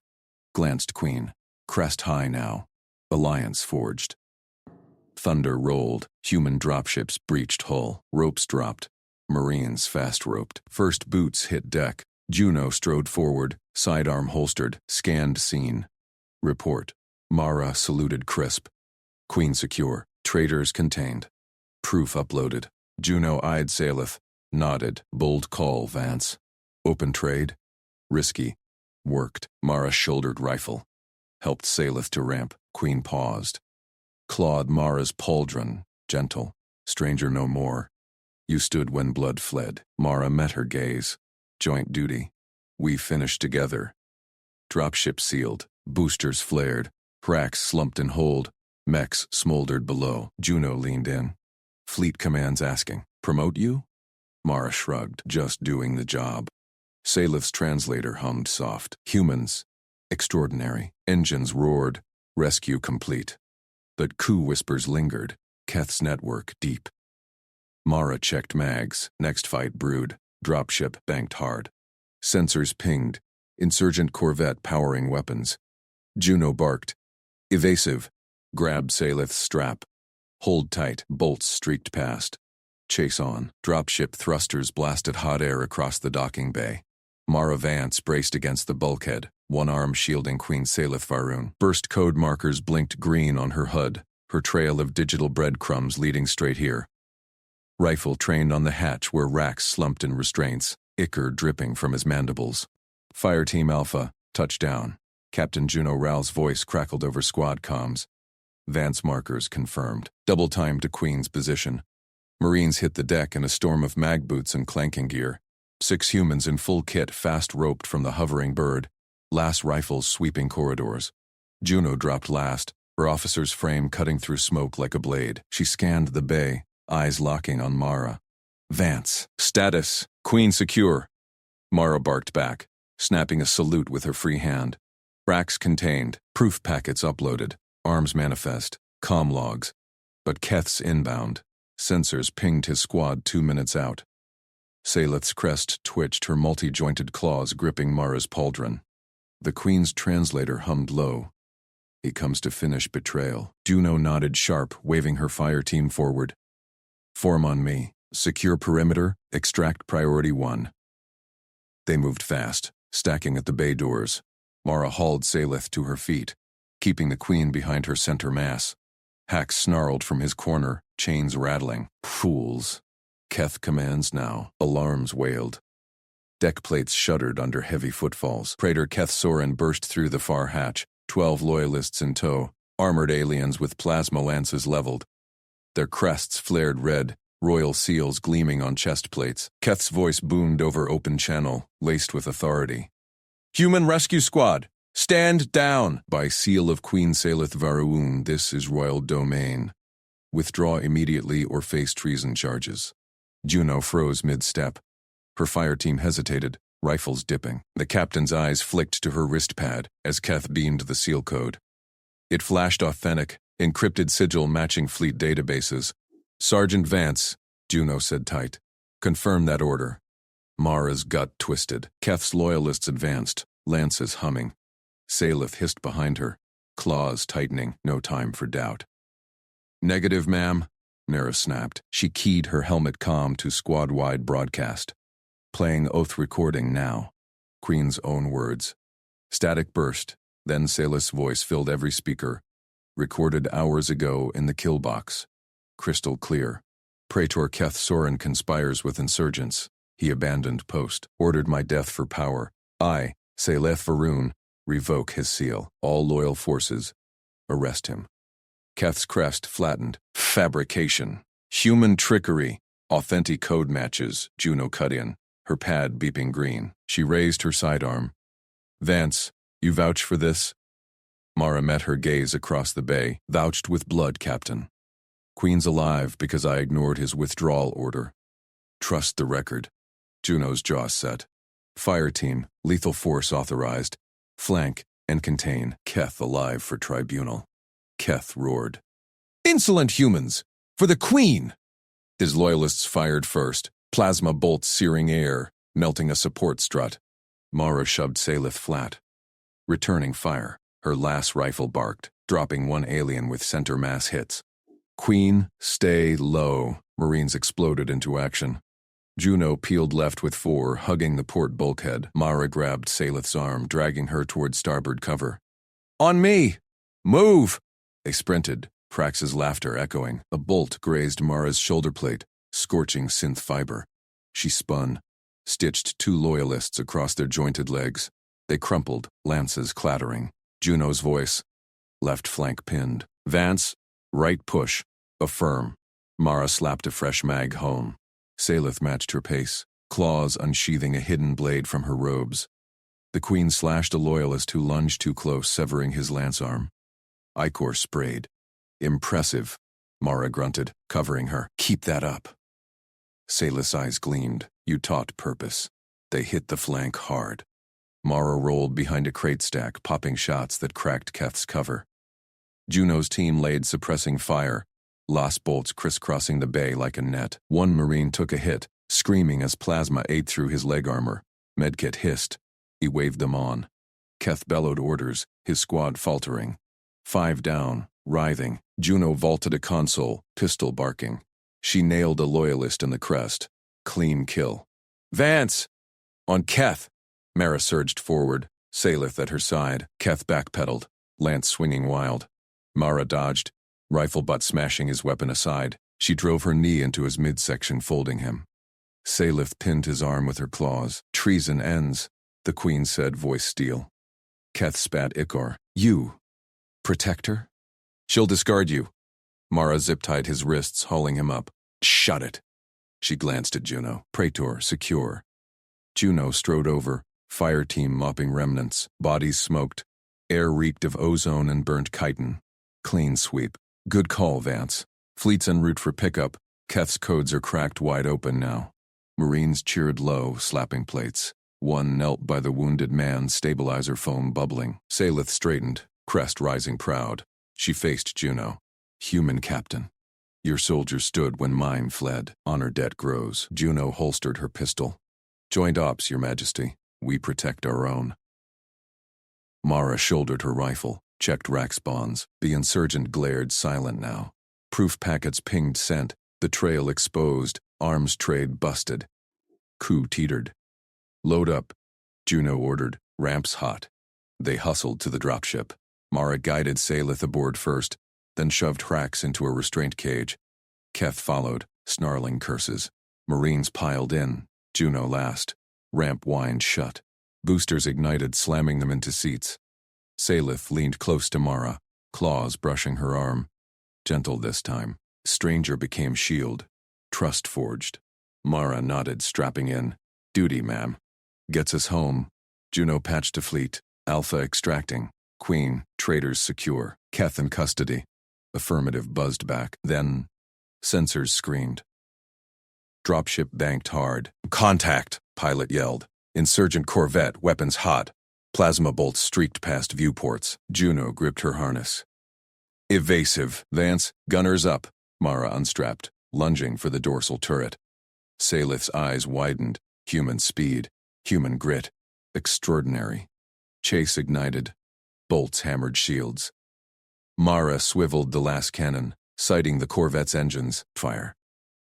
Glanced Queen. Crest high now. Alliance forged. Thunder rolled. Human dropships breached hull. Ropes dropped. Marines fast roped. First boots hit deck. Juno strode forward. Sidearm holstered. Scanned scene. Report. Mara saluted crisp. Queen secure. Traitors contained. Proof uploaded. Juno eyed Salith. Nodded. Bold call, Vance. Open trade? Risky. Worked. Mara shouldered rifle. Helped Salith to ramp. Queen paused. Clawed Mara's pauldron. Gentle. Stranger no more. You stood when blood fled. Mara met her gaze. Joint duty. We finished together. Dropship sealed. Boosters flared. Hrax slumped in hold. Mechs smoldered below. Juno leaned in. Fleet commands asking, "Promote you?" Mara shrugged, just doing the job. Salith's translator hummed soft. Humans. Extraordinary. Engines roared. Rescue complete. But coup whispers lingered. Keth's network deep. Mara checked mags. Next fight brewed. Dropship banked hard. Sensors pinged. Insurgent corvette powering weapons. Juno barked. Evasive. Grabbed Salith's strap. Hold tight. Bolts streaked past. Chase on. Dropship thrusters blasted hot air across the docking bay. Mara Vance braced against the bulkhead, one arm shielding Queen Salith Varun. Burst code markers blinked green on her HUD, her trail of digital breadcrumbs leading straight here. Rifle trained on the hatch where Rax slumped in restraints, ichor dripping from his mandibles. Fireteam Alpha, touchdown. Captain Juno Ral's voice crackled over squad comms. Vance markers confirmed. Double time to Queen's position. Marines hit the deck in a storm of mag boots and clanking gear. 6 humans in full kit fast roped from the hovering bird. Lass rifles sweeping corridors. Juno dropped last, her officer's frame cutting through smoke like a blade. She scanned the bay, eyes locking on Mara. Vance. Status. Queen secure. Mara barked back, snapping a salute with her free hand. Rax contained. Proof packets uploaded. Arms manifest. Comm logs. But Keth's inbound. Sensors pinged his squad 2 minutes out. Salith's crest twitched, her multi-jointed claws gripping Mara's pauldron. The Queen's translator hummed low. He comes to finish betrayal. Juno nodded sharp, waving her fire team forward. Form on me. Secure perimeter. Extract priority 1. They moved fast, stacking at the bay doors. Mara hauled Salith to her feet, keeping the Queen behind her center mass. Hax snarled from his corner, chains rattling. Fools. Keth commands now. Alarms wailed. Deck plates shuddered under heavy footfalls. Praetor Keth Soren burst through the far hatch, 12 loyalists in tow, armored aliens with plasma lances leveled. Their crests flared red, royal seals gleaming on chest plates. Keth's voice boomed over open channel, laced with authority. Human Rescue Squad, stand down! By seal of Queen Salith Varun, this is royal domain. Withdraw immediately or face treason charges. Juno froze mid-step. Her fire team hesitated, rifles dipping. The captain's eyes flicked to her wrist pad as Keth beamed the seal code. It flashed authentic, encrypted sigil matching fleet databases. Sergeant Vance, Juno said tight. Confirm that order. Mara's gut twisted. Keth's loyalists advanced, lances humming. Salith hissed behind her, claws tightening, no time for doubt. Negative, ma'am. Nera snapped. She keyed her helmet comm to squad-wide broadcast. Playing oath recording now. Queen's own words. Static burst, then Salith's voice filled every speaker. Recorded hours ago in the kill box. Crystal clear. Praetor Keth Soren conspires with insurgents. He abandoned post. Ordered my death for power. I, Salith Varun, revoke his seal. All loyal forces. Arrest him. Keth's crest flattened. Fabrication. Human trickery. Authentic code matches. Juno cut in, her pad beeping green. She raised her sidearm. Vance, you vouch for this? Mara met her gaze across the bay. Vouched with blood, Captain. Queen's alive because I ignored his withdrawal order. Trust the record. Juno's jaw set. Fire team, lethal force authorized. Flank and contain. Keth alive for tribunal. Keth roared. Insolent humans! For the Queen! His loyalists fired first, plasma bolts searing air, melting a support strut. Mara shoved Salith flat. Returning fire, her last rifle barked, dropping one alien with center mass hits. Queen, stay low. Marines exploded into action. Juno peeled left with 4, hugging the port bulkhead. Mara grabbed Salith's arm, dragging her toward starboard cover. On me! Move! They sprinted, Prax's laughter echoing. A bolt grazed Mara's shoulder plate, scorching synth fiber. She spun, stitched 2 loyalists across their jointed legs. They crumpled, lances clattering. Juno's voice. Left flank pinned. Vance, right push. Affirm. Mara slapped a fresh mag home. Salith matched her pace, claws unsheathing a hidden blade from her robes. The queen slashed a loyalist who lunged too close, severing his lance arm. Icor sprayed. Impressive, Mara grunted, covering her. Keep that up. Salith's eyes gleamed. You taught purpose. They hit the flank hard. Mara rolled behind a crate stack, popping shots that cracked Keth's cover. Juno's team laid suppressing fire, lost bolts crisscrossing the bay like a net. One Marine took a hit, screaming as plasma ate through his leg armor. Medkit hissed. He waved them on. Keth bellowed orders, his squad faltering. 5 down, writhing. Juno vaulted a console, pistol barking. She nailed a loyalist in the crest. Clean kill. Vance! On Keth! Mara surged forward, Salith at her side. Keth backpedaled, lance swinging wild. Mara dodged, rifle butt smashing his weapon aside. She drove her knee into his midsection, folding him. Salith pinned his arm with her claws. Treason ends, the queen said, voice steel. Keth spat Icor. You. Protect her? She'll discard you. Mara zip-tied his wrists, hauling him up. Shut it. She glanced at Juno. Praetor, secure. Juno strode over, fire team mopping remnants. Bodies smoked. Air reeked of ozone and burnt chitin. Clean sweep. Good call, Vance. Fleet's en route for pickup. Keth's codes are cracked wide open now. Marines cheered low, slapping plates. One knelt by the wounded man, stabilizer foam bubbling. Salith straightened, crest rising proud. She faced Juno. Human captain. Your soldiers stood when mine fled. Honor debt grows. Juno holstered her pistol. Joint ops, your majesty. We protect our own. Mara shouldered her rifle, checked rack spawns. The insurgent glared silent now. Proof packets pinged scent. The trail exposed. Arms trade busted. Coup teetered. Load up, Juno ordered. Ramps hot. They hustled to the dropship. Mara guided Salith aboard first, then shoved Hrax into a restraint cage. Keth followed, snarling curses. Marines piled in, Juno last. Ramp whined shut. Boosters ignited, slamming them into seats. Salith leaned close to Mara, claws brushing her arm. Gentle this time. Stranger became shield. Trust forged. Mara nodded, strapping in. Duty, ma'am. Gets us home. Juno patched to fleet. Alpha extracting. Queen, traitors secure. Keth in custody. Affirmative buzzed back. Then, sensors screamed. Dropship banked hard. Contact, pilot yelled. Insurgent corvette, weapons hot. Plasma bolts streaked past viewports. Juno gripped her harness. Evasive. Vance, gunners up. Mara unstrapped, lunging for the dorsal turret. Salith's eyes widened. Human speed. Human grit. Extraordinary. Chase ignited. Bolts hammered shields. Mara swiveled the last cannon, sighting the corvette's engines. Fire.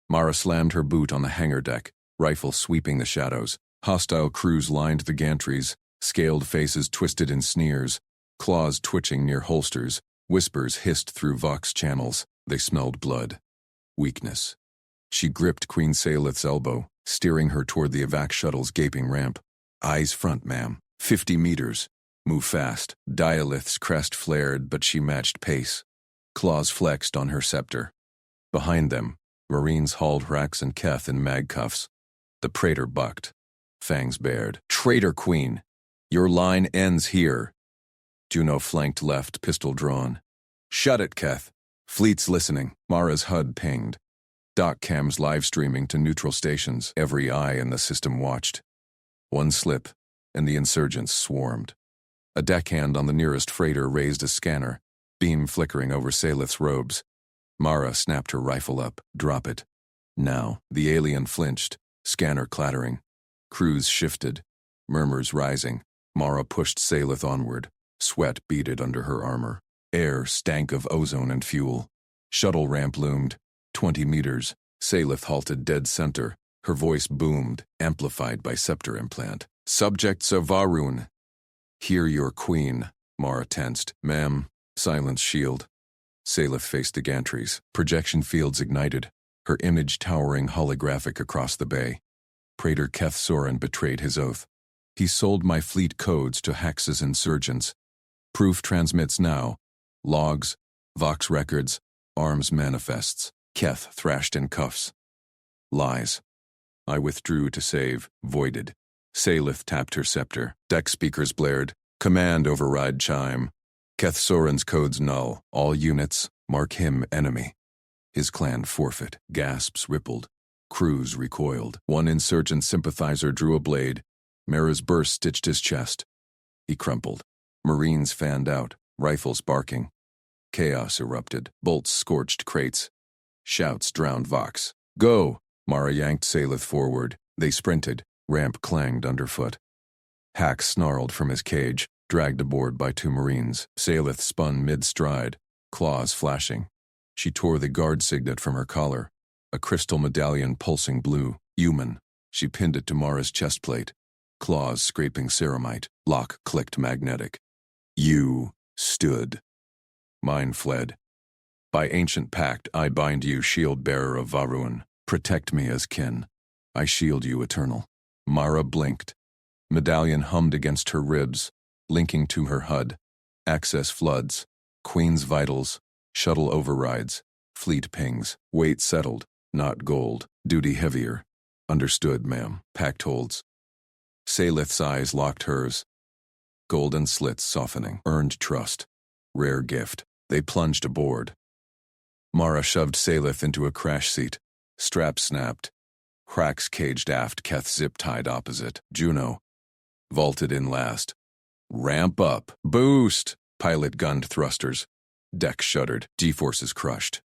Mara slammed her boot on the hangar deck, rifle sweeping the shadows. Hostile crews lined the gantries, scaled faces twisted in sneers, claws twitching near holsters, whispers hissed through vox channels. They smelled blood. Weakness. She gripped Queen Salith's elbow, steering her toward the evac shuttle's gaping ramp. Eyes front, ma'am. 50 meters. Move fast. Dialith's crest flared, but she matched pace. Claws flexed on her scepter. Behind them, Marines hauled Hrax and Keth in mag cuffs. The praetor bucked. Fangs bared. Traitor Queen! Your line ends here. Juno flanked left, pistol drawn. Shut it, Keth. Fleet's listening. Mara's HUD pinged. Doc cams live streaming to neutral stations. Every eye in the system watched. One slip, and the insurgents swarmed. A deckhand on the nearest freighter raised a scanner, beam flickering over Salith's robes. Mara snapped her rifle up. Drop it. Now, the alien flinched, scanner clattering. Crews shifted, murmurs rising. Mara pushed Salith onward. Sweat beaded under her armor. Air stank of ozone and fuel. Shuttle ramp loomed. 20 meters. Salith halted dead center. Her voice boomed, amplified by scepter implant. Subjects of Varun. Hear your queen. Mara tensed. Ma'am. Silence shield. Salith faced the gantries. Projection fields ignited. Her image towering holographic across the bay. Praetor Keth Soren betrayed his oath. He sold my fleet codes to Hax's insurgents. Proof transmits now. Logs, Vox records, arms manifests. Keth thrashed in cuffs. Lies. I withdrew to save, voided. Salith tapped her scepter. Deck speakers blared. Command override chime. Keth Soren's codes null. All units, mark him enemy. His clan forfeit. Gasps rippled. Crews recoiled. One insurgent sympathizer drew a blade. Mara's burst stitched his chest. He crumpled. Marines fanned out, rifles barking. Chaos erupted. Bolts scorched crates. Shouts drowned Vox. Go! Mara yanked Salith forward. They sprinted. Ramp clanged underfoot. Hax snarled from his cage, dragged aboard by two Marines. Salith spun mid-stride, claws flashing. She tore the guard signet from her collar. A crystal medallion pulsing blue. Human. She pinned it to Mara's chest plate. Claws scraping ceramite. Lock clicked magnetic. You stood. Mine fled. By ancient pact, I bind you, shield-bearer of Varun. Protect me as kin. I shield you eternal. Mara blinked. Medallion hummed against her ribs, linking to her HUD. Access floods. Queen's vitals. Shuttle overrides. Fleet pings. Weight settled. Not gold. Duty heavier. Understood, ma'am. Pact holds. Salith's eyes locked hers. Golden slits softening. Earned trust. Rare gift. They plunged aboard. Mara shoved Salith into a crash seat. Strap snapped. Hrax caged aft, Keth zip-tied opposite. Juno vaulted in last. Ramp up. Boost! Pilot gunned thrusters. Deck shuddered. G-forces crushed.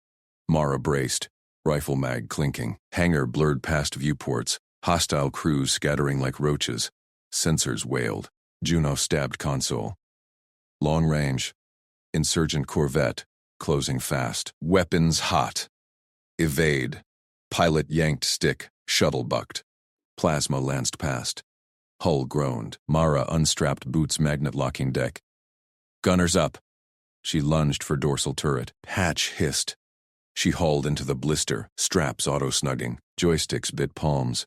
Mara braced. Rifle mag clinking. Hangar blurred past viewports. Hostile crews scattering like roaches. Sensors wailed. Juno stabbed console. Long range. Insurgent corvette. Closing fast. Weapons hot. Evade. Pilot yanked stick. Shuttle bucked. Plasma lanced past. Hull groaned. Mara unstrapped boots magnet-locking deck. Gunners up. She lunged for dorsal turret. Hatch hissed. She hauled into the blister. Straps auto-snugging. Joysticks bit palms.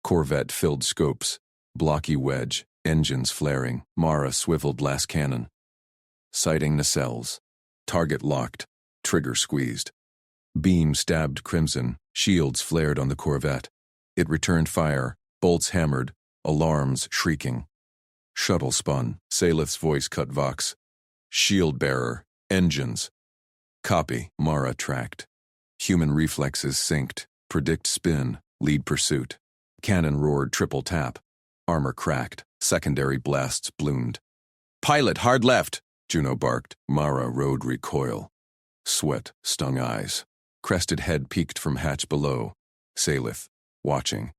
Corvette filled scopes. Blocky wedge. Engines flaring. Mara swiveled last cannon. Sighting nacelles. Target locked. Trigger squeezed. Beam stabbed crimson. Shields flared on the Corvette. It returned fire. Bolts hammered. Alarms shrieking. Shuttle spun. Salith's voice cut Vox. Shield bearer. Engines. Copy. Mara tracked. Human reflexes synced. Predict spin. Lead pursuit. Cannon roared triple tap. Armor cracked. Secondary blasts bloomed. Pilot hard left! Juno barked. Mara rode recoil. Sweat stung eyes. Crested head peeked from hatch below. Salith, watching.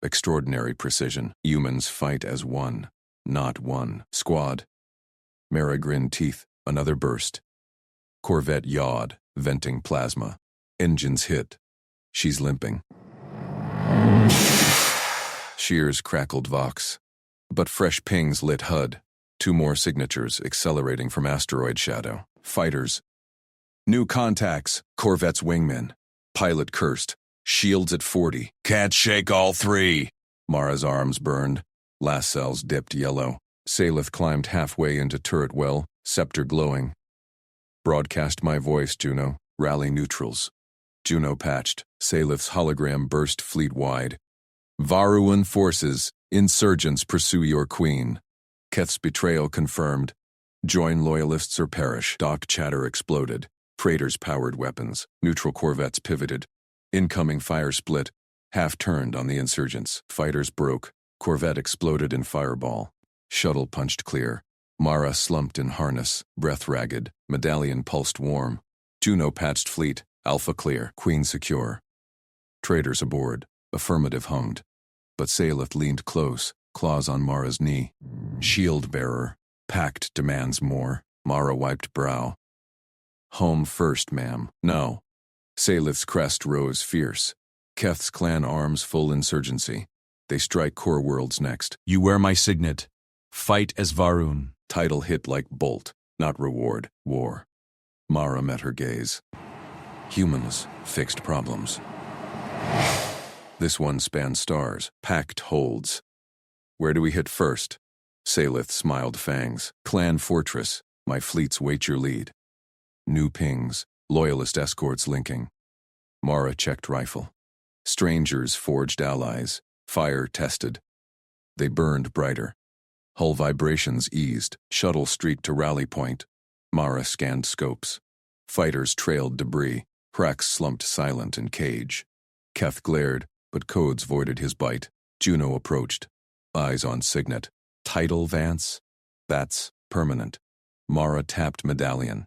Extraordinary precision. Humans fight as one. Not one. Squad. Mara grinned teeth. Another burst. Corvette yawed, venting plasma. Engines hit. She's limping. Shears crackled Vox. But fresh pings lit HUD. Two more signatures accelerating from asteroid shadow. Fighters. New contacts. Corvette's wingmen. Pilot cursed. Shields at 40. Can't shake all three. Mara's arms burned. Last cells dipped yellow. Salith climbed halfway into turret well, scepter glowing. Broadcast my voice, Juno. Rally neutrals. Juno patched. Salith's hologram burst fleet-wide. Varuan forces. Insurgents pursue your queen. Keth's betrayal confirmed. Join loyalists or perish. Dock chatter exploded. Praetors powered weapons. Neutral corvettes pivoted. Incoming fire split. Half turned on the insurgents. Fighters broke. Corvette exploded in fireball. Shuttle punched clear. Mara slumped in harness. Breath ragged. Medallion pulsed warm. Juno patched fleet. Alpha clear. Queen secure. Traitors aboard. Affirmative hummed. But Salith leaned close. Claws on Mara's knee. Shield bearer. Pact demands more. Mara wiped brow. Home first, ma'am. No. Salith's crest rose fierce. Keth's clan arms full insurgency. They strike core worlds next. You wear my signet. Fight as Varun. Title hit like bolt, not reward. War. Mara met her gaze. Humans fixed problems. This one spans stars, packed holds. Where do we hit first? Salith smiled fangs. Clan Fortress, my fleets wait your lead. New pings, loyalist escorts linking. Mara checked rifle. Strangers forged allies, fire tested. They burned brighter. Hull vibrations eased, shuttle streaked to rally point. Mara scanned scopes. Fighters trailed debris. Hrax slumped silent in cage. Keth glared, but codes voided his bite. Juno approached. Eyes on Signet. Title, Vance? That's permanent. Mara tapped medallion.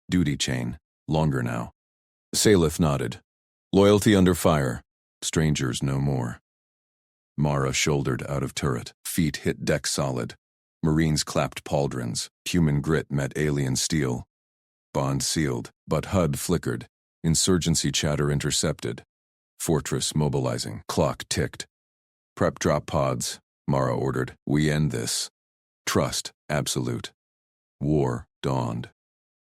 Duty chain. Longer now. Salith nodded. Loyalty under fire. Strangers no more. Mara shouldered out of turret. Feet hit deck solid. Marines clapped pauldrons. Human grit met alien steel. Bond sealed, but HUD flickered. Insurgency chatter intercepted. Fortress mobilizing. Clock ticked. Prep drop pods, Mara ordered. We end this. Trust, absolute. War dawned.